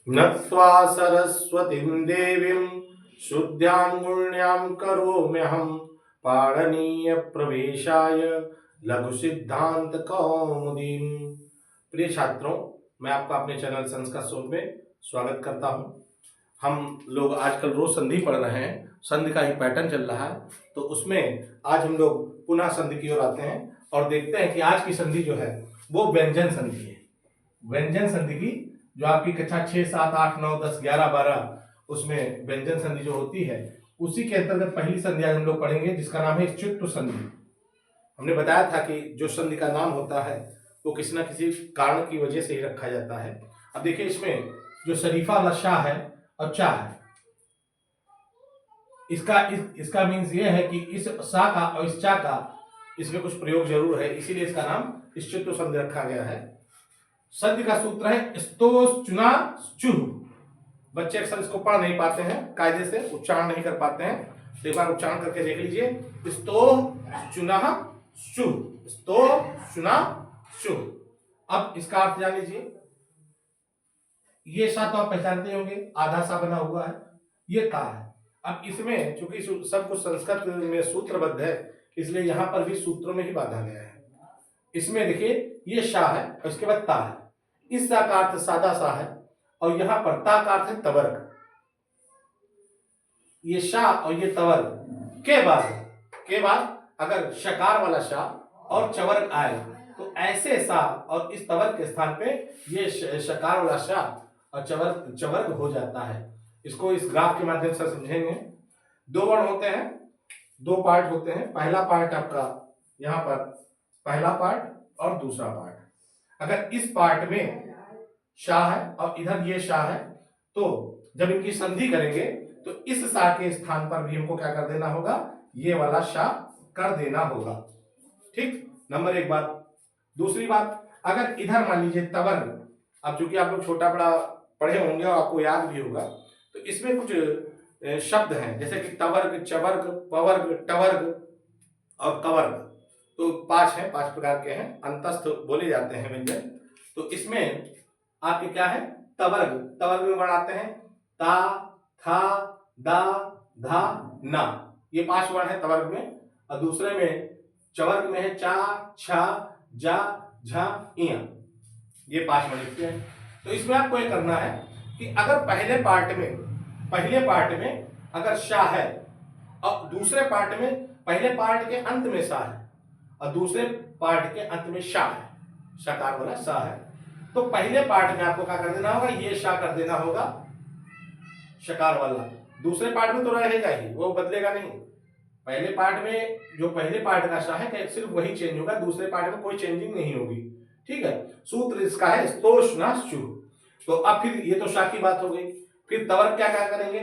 नत्वा सरस्वतीं देवीं शुद्ध्यां गुण्यां करोम्यहं पाणनीय प्रवेशाय लघु सिद्धांत कौमुदीम। प्रिय छात्रों, मैं आपका अपने चैनल संस्कृत सोच में स्वागत करता हूं। हम लोग आजकल रोज संधि पढ़ रहे हैं, संधि का ही पैटर्न चल रहा है, तो उसमें आज हम लोग पुनः संधि की ओर आते हैं और देखते हैं कि आज की संधि जो है वो व्यंजन संधि है। व्यंजन संधि की जो आपकी कक्षा 6, 7, 8, 9, 10, 11, 12 उसमें व्यंजन संधि जो होती है उसी के अंतर्गत पहली संधि आज हम लोग पढ़ेंगे, जिसका नाम है च्युत संधि। हमने बताया था कि जो संधि का नाम होता है वो किसी न किसी कारण की वजह से ही रखा जाता है। अब देखिए, इसमें जो शरीफा वाला शाह है और चा है, इसका मीन्स ये है कि इस सा का और इस चा का इसमें कुछ प्रयोग जरूर है, इसीलिए इसका नाम च्युत संधि रखा गया है। संधि का सूत्र है स्तो चुना चुह। बच्चे अक्सर इसको पढ़ नहीं पाते हैं, कायदे से उच्चारण नहीं कर पाते हैं, तो एक बार उच्चारण करके देख लीजिए। स्तो चुना चुह, स्तो चुना चुह। अब इसका अर्थ जान लीजिए। ये सा तो आप पहचानते होंगे, आधा सा बना हुआ है, ये ता है। अब इसमें चूंकि सब कुछ संस्कृत में सूत्रबद्ध है, इसलिए यहां पर भी सूत्रों में ही बांधा गया है। इसमें देखिए, ये शाह है और इसके बाद ता है। इस सा का अर्थ सादा सा है और यहां पर ता का अर्थ है तवर्ग। ये शाह और ये तवर्ग के बाद अगर शकार वाला शाह और चवर्ग आए तो ऐसे सा और इस तवर्ग के स्थान पे ये शकार वाला शाह और चवर्ग हो जाता है। इसको इस ग्राफ के माध्यम से समझेंगे। दो वर्ण होते हैं, दो पार्ट होते हैं। पहला पार्ट आपका यहाँ पर पहला पार्ट और दूसरा पार्ट। अगर इस पार्ट में शाह है और इधर ये शाह है, तो जब इनकी संधि करेंगे तो इस शाह के स्थान पर भी हमको क्या कर देना होगा, ये वाला शाह कर देना होगा। ठीक, नंबर एक बात। दूसरी बात, अगर इधर मान लीजिए तवर्ग, अब चूंकि आप लोग छोटा बड़ा पढ़े होंगे और आपको याद भी होगा, तो इसमें कुछ शब्द हैं जैसे कि तवर्ग, चवर्ग, पवर्ग, टवर्ग और कवर्ग। तो 5 हैं, 5 प्रकार के हैं, अंतस्थ बोले जाते हैं व्यंजन। तो इसमें आपके क्या है, तवर्ग। तवर्ग में वर्ण आते हैं ता, था, दा, धा, ना। ये 5 वर्ण है तवर्ग में। और दूसरे में चवर्ग में है चा, छा, जा, झा, इया। ये 5 वर्ण लिखते हैं। तो इसमें आपको ये करना है कि अगर पहले पार्ट में अगर शाह है और दूसरे पार्ट में, पहले पार्ट के अंत में सा है और दूसरे पार्ट के अंत में शाह है, शकार वाला सा है, तो पहले पार्ट में आपको क्या कर देना होगा, ये शाह कर देना होगा शकार वाला। दूसरे पार्ट में तो रहेगा ही, वो बदलेगा नहीं। पहले पार्ट में जो पहले पार्ट का शाह है सिर्फ वही चेंज होगा, दूसरे पार्ट में कोई चेंजिंग नहीं होगी। ठीक है, सूत्र इसका है स्तोष्णाशु। तो अब फिर ये तो शाह की बात हो गई। फिर तवर्ग क्या क्या करेंगे,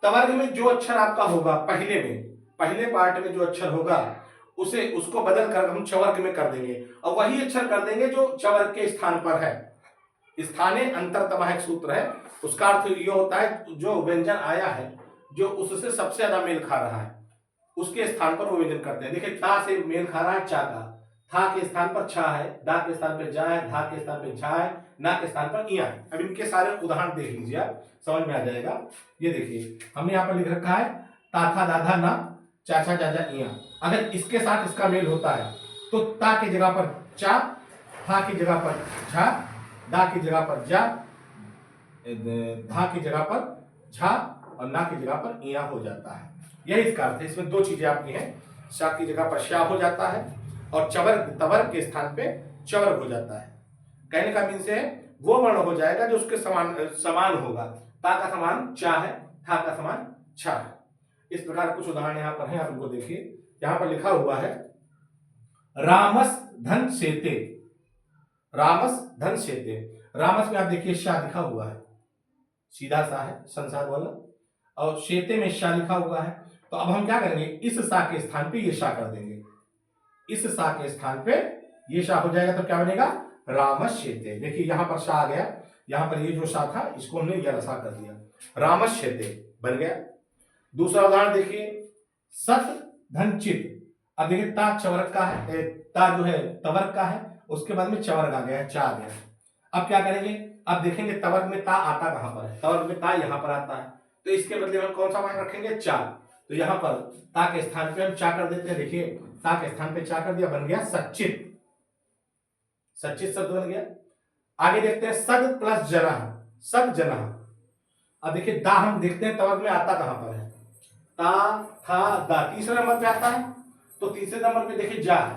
तवर्ग में जो अक्षर आपका होगा पहले पार्ट में जो अक्षर होगा उसको बदल कर हम चवर्ग में कर देंगे और वही अक्षर कर देंगे जो चवर्ग के स्थान पर है। स्थाने अंतरतम एक सूत्र है, उसका अर्थ ये होता है जो व्यंजन आया है जो उससे सबसे ज्यादा मेल खा रहा है उसके स्थान पर वो व्यंजन करते हैं। देखिए, था से मेल खा रहा है चा का, था के स्थान पर छा है, दा के स्थान पर जा है, धा के स्थान पर झा है, ना के स्थान पर इया है। अब इनके सारे उदाहरण देख लीजिए, आप समझ में आ जाएगा। ये देखिए, हमने यहाँ पर लिख रखा है ताथा दाधा ना, चाचा चाचा इया। अगर इसके साथ इसका मेल होता है तो ता की जगह पर चा, था की जगह पर झा, दा की जगह पर जा, धा की जगह पर झा और ना की जगह पर इया हो जाता है। यही इसका अर्थ है। इसमें 2 चीजें आपकी हैं, शा की जगह पर शा हो जाता है और तवर्ग के स्थान पे चवर्ग हो जाता है। कहने का मीन से वो वर्ण हो जाएगा जो उसके समान होगा। ता का समान चा है, था का समान छा है। इस प्रकार कुछ उदाहरण यहाँ पर हैं, आप उनको देखिए। यहाँ पर लिखा हुआ है रामस धन सेते। रामस धन सेते, रामस में आप देखिए शाह लिखा हुआ है, सीधा सा है संसार वाला, और शेते में शाह लिखा हुआ है। तो अब हम क्या करेंगे, इस शाह के स्थान पे ये शाह कर देंगे, इस शाह के स्थान पे ये शाह हो जाएगा, तो क्या बनेगा रामस शेते। देखिए यहाँ पर शाह आ गया, यहाँ पर ये जो शाह था इसको हमने ये रसा कर दिया, रामस शेते बन गया। दूसरा उदाहरण देखिए, सत धन चित। अब देखिए ता चवर्ग का है, ता जो है तवर्ग का है, उसके बाद में चवर्ग आ गया है, चा आ गया है। अब क्या करेंगे, अब देखेंगे तवर्ग में ता आता कहां पर है, तवर्ग में ता यहां पर आता है, तो इसके बदले हम कौन सा मान रखेंगे, चा। तो यहां पर ता के स्थान पे हम चा कर देते हैं। देखिए ता के स्थान पे चा कर दिया, बन गया सच्चित, सच्चित शब्द बन गया। आगे देखते हैं सद प्लस जना, सद जना। अब देखिए दा हम देखते हैं तवर्ग में आता कहां पर है, ता था दा तीसरे नंबर पे आता है, तो तीसरे नंबर पे देखिए जा है,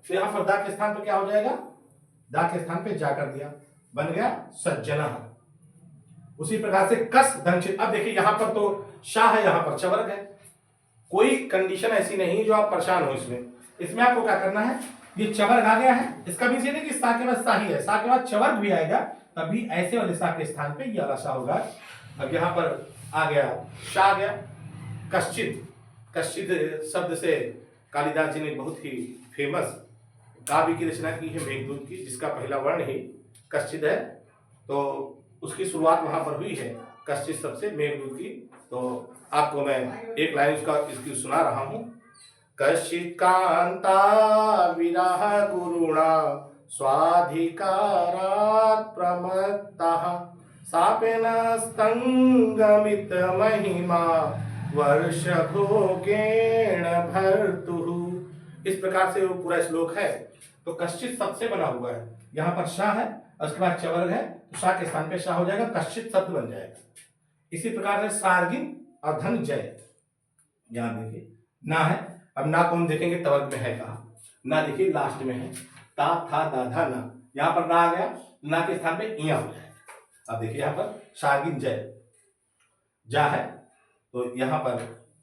तो यहां पर दा के स्थान पे क्या हो जाएगा, दा के स्थान पे जा कर दिया, बन गया सज्जना। उसी प्रकार से कस दंशित। अब देखिए यहां पर तो शाह है, यहां पर चवर्ग है, कोई कंडीशन ऐसी नहीं जो आप परेशान हो इसमें। इसमें आपको क्या करना है, ये चवर्ग आ गया है, इसका भी नहीं कि सा के बाद शाही है, सा के बाद चवर्ग भी आएगा, तब भी ऐसे वाले सा के स्थान पे ये वाला सा होगा। अब यहां पर आ गया शाह आ गया, कश्चित, कश्चित शब्द से कालिदास जी ने बहुत ही फेमस काव्य की रचना की है मेघदूत की, जिसका पहला वर्ण ही कश्चित है, तो उसकी शुरुआत वहां पर हुई है कश्चित शब्द से मेघदूत की। तो आपको मैं एक लाइन उसका इसकी सुना रहा हूं। कश्चित कांता विरह गुरुणा स्वाधिकारात् प्रमत्तः सापेन स्तंगमित महिमा वर्ष भोगेण भर्तुः। इस प्रकार से वो पूरा श्लोक है। तो कश्चित शब्द से बना हुआ है, यहाँ पर शाह है और उसके बाद चवर्ग है, तो शाह के स्थान पे शाह हो जाएगा, कश्चित शब्द बन जाएगा। इसी प्रकार से सार्गिन और धन जय, यहाँ देखिए ना है। अब ना को हम देखेंगे तवर्ग में है कहा, ना देखिए लास्ट में है, ता था दा धा ना, यहाँ पर ना आ गया, ना के स्थान पे इया हो जाएगा। अब देखिए यहाँ पर सार्गिन जय जा है, तो यहाँ पर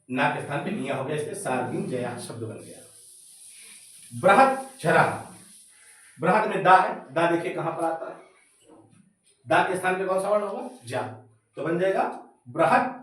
ना के स्थान पे इया हो गया, इसलिए सार्गिन जया शब्द बन गया। बृहत झरा, बृहत में दा है, दा देखिए कहां पर आता है, दा के स्थान पे कौन सा वर्ण होगा, जा, तो बन जाएगा बृहत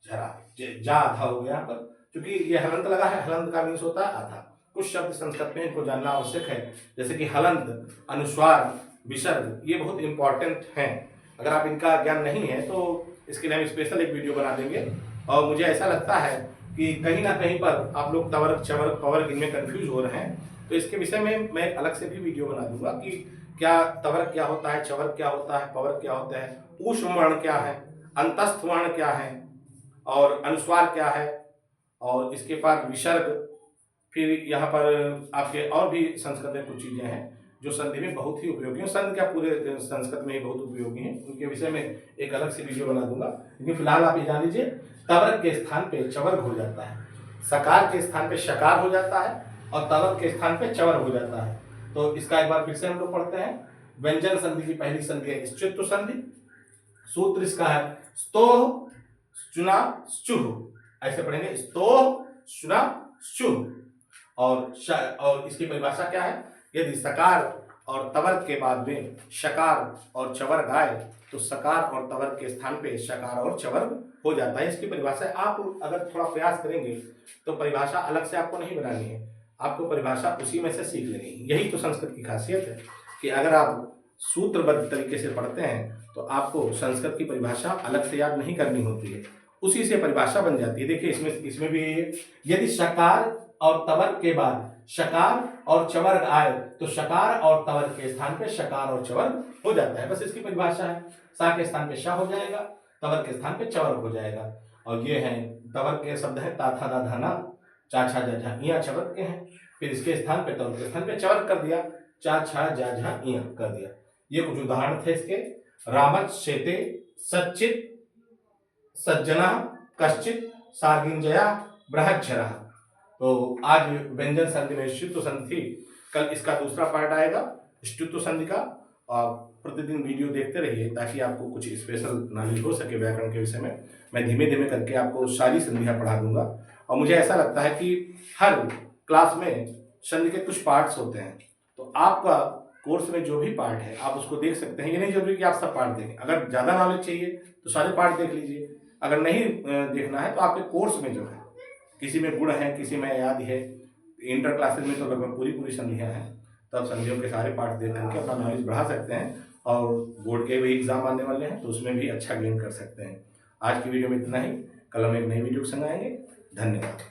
झरा, जा था हो गया यहाँ पर, क्योंकि ये हलंत लगा है, हलंत का मीन्स होता है आधा। कुछ शब्द संस्कृत में इनको जानना आवश्यक है, जैसे कि हलंत, अनुस्वार, विसर्ग, ये बहुत इंपॉर्टेंट हैं। अगर आप इनका ज्ञान नहीं है तो इसके लिए हम स्पेशल एक वीडियो बना देंगे। और मुझे ऐसा लगता है कि कहीं ना कहीं पर आप लोग तवर्ग चवर्ग पवर्ग इनमें कंफ्यूज हो रहे हैं, तो इसके विषय में मैं एक अलग से भी वीडियो बना दूंगा कि क्या तवर्ग क्या होता है, चवर्ग क्या होता है, पवर्ग क्या होता है, ऊष्म वर्ण क्या है, अंतस्थ वर्ण क्या है, और अनुस्वार क्या है, और इसके बाद विसर्ग, फिर यहाँ पर आपके और भी संस्कृत में कुछ चीजें हैं जो संधि में बहुत ही उपयोगी हैं, संधि क्या पूरे संस्कृत में ही बहुत उपयोगी हैं, उनके विषय में एक अलग से वीडियो बना दूंगा। लेकिन फिलहाल आप ये जान लीजिए तवर्ग के स्थान पे चवर्ग हो जाता है, सकार के स्थान पे शकार हो जाता है, और तवर्ग के स्थान पे चवर्ग हो जाता है। तो इसका एक बार फिर से हम लोग पढ़ते हैं। व्यंजन संधि की पहली संधि है स्तुत्व संधि, सूत्र इसका है स्तोह चुना चुह, ऐसे पढ़ेंगे स्तोह चुना चुह। और इसकी परिभाषा क्या है, यदि सकार और तवर्ग के बाद में शकार और चवर्ग आए तो सकार और तवर्ग के स्थान पे शकार और चवर्ग हो जाता है। इसकी परिभाषा आप अगर थोड़ा प्रयास करेंगे तो परिभाषा अलग से आपको नहीं बनानी है, आपको परिभाषा उसी में से सीख लेनी है। यही तो संस्कृत की खासियत है कि अगर आप सूत्रबद्ध तरीके से पढ़ते हैं तो आपको संस्कृत की परिभाषा अलग से याद नहीं करनी होती है, उसी से परिभाषा बन जाती है। देखिए इसमें भी यदि शकार और तवर्ग के बाद शकार और चवर्ग आए तो शकार और तवर्ग के स्थान पे शकार और चवर्ग हो जाता है, बस इसकी परिभाषा है। सा के स्थान पे शा हो जाएगा, तवर्ग के स्थान पे चवर्ग हो जाएगा। और ये है तवर्ग के शब्द है ता था दा धा ना, चा छा जा झा इया चवर्ग के हैं, फिर इसके स्थान पे तवर्ग के स्थान पे चवर्ग कर दिया, चा छा जा झा इया कर दिया। ये कुछ उदाहरण थे इसके, रामच शेते सच्चित सज्जना कश्चित सार्गिन जया बृहत झरा। तो आज व्यंजन संधि में स्तुत्व संधि थी, कल इसका दूसरा पार्ट आएगा स्तुत्व संधि का। और प्रतिदिन वीडियो देखते रहिए ताकि आपको कुछ स्पेशल नॉलेज हो सके व्याकरण के विषय में। मैं धीमे धीमे करके आपको सारी संधियां पढ़ा दूंगा। और मुझे ऐसा लगता है कि हर क्लास में संधि के कुछ पार्ट्स होते हैं, तो आपका कोर्स में जो भी पार्ट है आप उसको देख सकते हैं। ये नहीं जरूरी कि आप सब पार्ट देखें, अगर ज़्यादा नॉलेज चाहिए तो सारे पार्ट देख लीजिए, अगर नहीं देखना है तो आपके कोर्स में जो है किसी में गुण है, किसी में याद है, इंटर क्लासेस में तो लगभग पूरी संधियां हैं, तो आप संधियों के सारे पार्ट देख करके अपना नॉलेज बढ़ा सकते हैं। और बोर्ड के भी एग्जाम आने वाले हैं तो उसमें भी अच्छा गेन कर सकते हैं। आज की वीडियो में इतना ही, कल हम एक नई वीडियो के संग आएंगे। धन्यवाद।